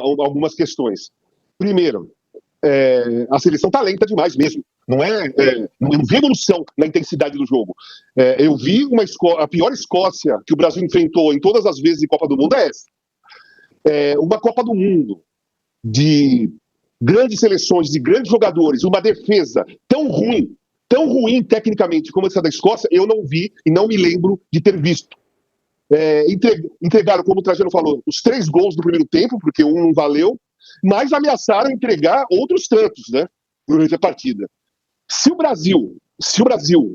algumas questões. Primeiro, a seleção tá lenta demais mesmo. Não vi evolução na intensidade do jogo. Eu vi a pior Escócia que o Brasil enfrentou em todas as vezes de Copa do Mundo é essa. Uma Copa do Mundo de grandes seleções, de grandes jogadores, uma defesa tão ruim tecnicamente como essa da Escócia, eu não vi e não me lembro de ter visto. Entregaram, como o Trajano falou, os 3 gols do primeiro tempo, porque um não valeu, mas ameaçaram entregar outros tantos, né, durante a partida. Se o Brasil,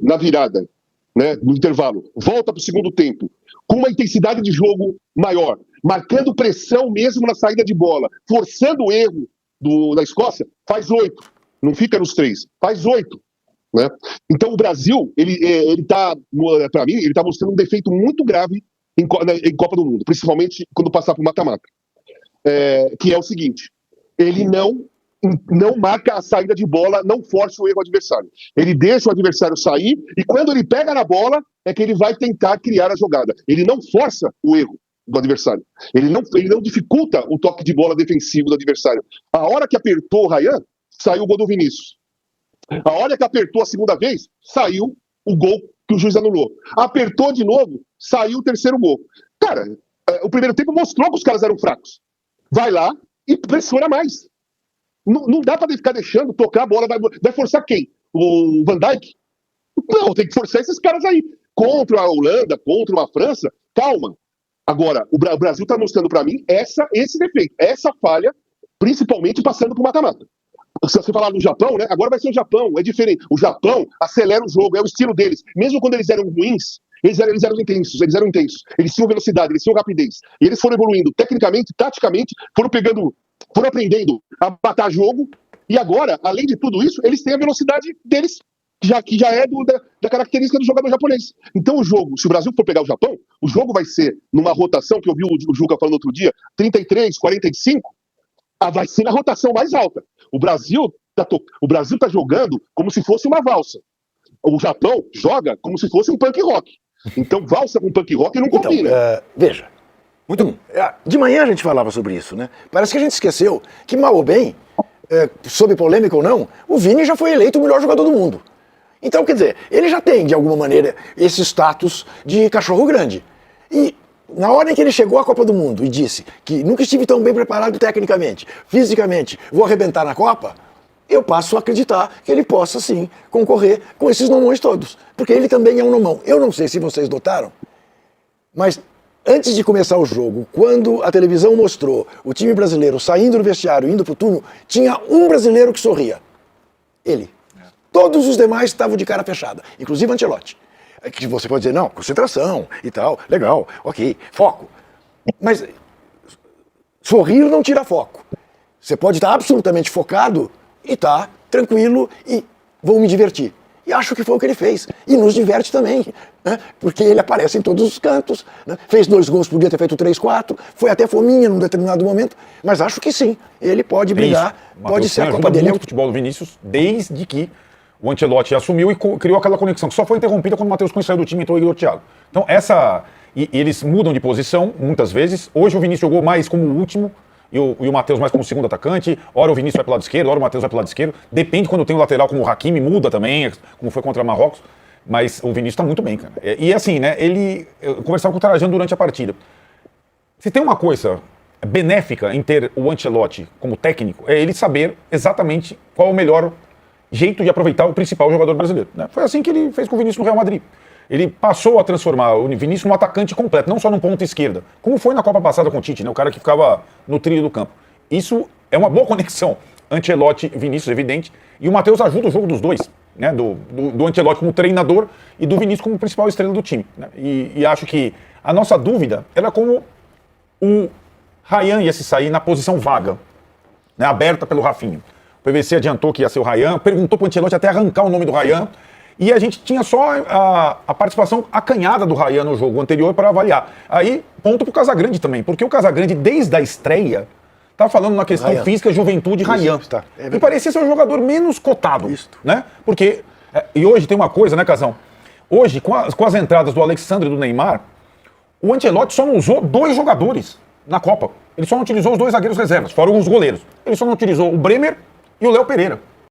na virada, né, no intervalo, volta para o segundo tempo, com uma intensidade de jogo maior, marcando pressão mesmo na saída de bola, forçando o erro da Escócia, faz 8. Não fica nos 3, faz 8. Né? Então o Brasil, para mim, ele está mostrando um defeito muito grave em Copa do Mundo, principalmente quando passar para o mata-mata. Que é o seguinte, ele não marca a saída de bola, não força o erro adversário. Ele deixa o adversário sair e quando ele pega na bola é que ele vai tentar criar a jogada. Ele não força o erro do adversário. Ele não dificulta o toque de bola defensivo do adversário. A hora que apertou o Ryan, saiu o gol do Vinícius. A hora que apertou a segunda vez, saiu o gol que o juiz anulou. Apertou de novo, saiu o terceiro gol. Cara, o primeiro tempo mostrou que os caras eram fracos. Vai lá e pressiona mais. Não dá pra ficar deixando tocar a bola. Vai forçar quem? O Van Dijk? Não, tem que forçar esses caras aí. Contra a Holanda, contra a França, calma. Agora, o Brasil tá mostrando pra mim esse defeito, essa falha, principalmente passando pro mata-mata. Se você falar no Japão, né? Agora vai ser o Japão, é diferente. O Japão acelera o jogo, é o estilo deles. Mesmo quando eles eram ruins, eles eram intensos. Eles tinham velocidade, eles tinham rapidez. E eles foram evoluindo tecnicamente, taticamente, foram aprendendo a matar jogo. E agora, além de tudo isso, eles têm a velocidade deles, que já é da característica do jogador japonês. Então o jogo, se o Brasil for pegar o Japão, o jogo vai ser numa rotação, que eu vi o Juca falando outro dia, 33, 45, vai ser na rotação mais alta. O Brasil tá jogando como se fosse uma valsa. O Japão joga como se fosse um punk rock. Então, valsa com punk rock não combina. Veja, de manhã a gente falava sobre isso, né? Parece que a gente esqueceu que, mal ou bem, sob polêmica ou não, o Vini já foi eleito o melhor jogador do mundo. Então, quer dizer, ele já tem, de alguma maneira, esse status de cachorro grande. E na hora em que ele chegou à Copa do Mundo e disse que nunca estive tão bem preparado tecnicamente, fisicamente, vou arrebentar na Copa, eu passo a acreditar que ele possa, sim, concorrer com esses nomões todos. Porque ele também é um nomão. Eu não sei se vocês notaram, mas antes de começar o jogo, quando a televisão mostrou o time brasileiro saindo do vestiário, indo pro túnel, tinha um brasileiro que sorria. Ele. Todos os demais estavam de cara fechada, inclusive Ancelotti. Que você pode dizer, não, concentração e tal, legal, ok, foco. Mas sorrir não tira foco. Você pode estar absolutamente focado e estar tranquilo e vou me divertir. E acho que foi o que ele fez. E nos diverte também, né? Porque ele aparece em todos os cantos, né? Fez 2 gols, podia ter feito 3, 4, foi até fominha num determinado momento, mas acho que sim, ele pode brigar, pode ser a Copa dele. O futebol do Vinícius desde que o Ancelotti assumiu e criou aquela conexão, que só foi interrompida quando o Matheus Cunha saiu do time e entrou o Igor Thiago. Então e eles mudam de posição muitas vezes. Hoje o Vinícius jogou mais como o último e o Matheus mais como segundo atacante. Ora o Vinícius vai para o lado esquerdo, ora o Matheus vai para o lado esquerdo. Depende quando tem o lateral como o Hakimi, muda também, como foi contra Marrocos. Mas o Vinícius está muito bem, cara. E assim, né, eu conversava com o Trajano durante a partida. Se tem uma coisa benéfica em ter o Ancelotti como técnico, é ele saber exatamente qual é o melhor jeito de aproveitar o principal jogador brasileiro, né? Foi assim que ele fez com o Vinícius no Real Madrid. Ele passou a transformar o Vinícius num atacante completo, não só num ponta esquerda, como foi na Copa passada com o Tite, né? O cara que ficava no trilho do campo. Isso é uma boa conexão, Ancelotti e Vinícius, evidente, e o Matheus ajuda o jogo dos dois, né? Do Ancelotti como treinador e do Vinícius como principal estrela do time, né? E acho que a nossa dúvida era como o Ryan ia se sair na posição vaga, né? Aberta pelo Rafinha. O PVC adiantou que ia ser o Ryan, perguntou para o Ancelotti até arrancar o nome do Ryan, e a gente tinha só a participação acanhada do Ryan no jogo anterior para avaliar. Aí, ponto para o Casagrande também, porque o Casagrande, desde a estreia, estava falando na questão física, juventude, Ryan. E parecia ser o jogador menos cotado, né? Porque, e hoje tem uma coisa, né, Casão? Hoje, com as entradas do Alexandre e do Neymar, o Ancelotti só não usou 2 jogadores na Copa. Ele só não utilizou os dois zagueiros reservas, fora os goleiros. Ele só não utilizou o Bremer e o Léo Pereira.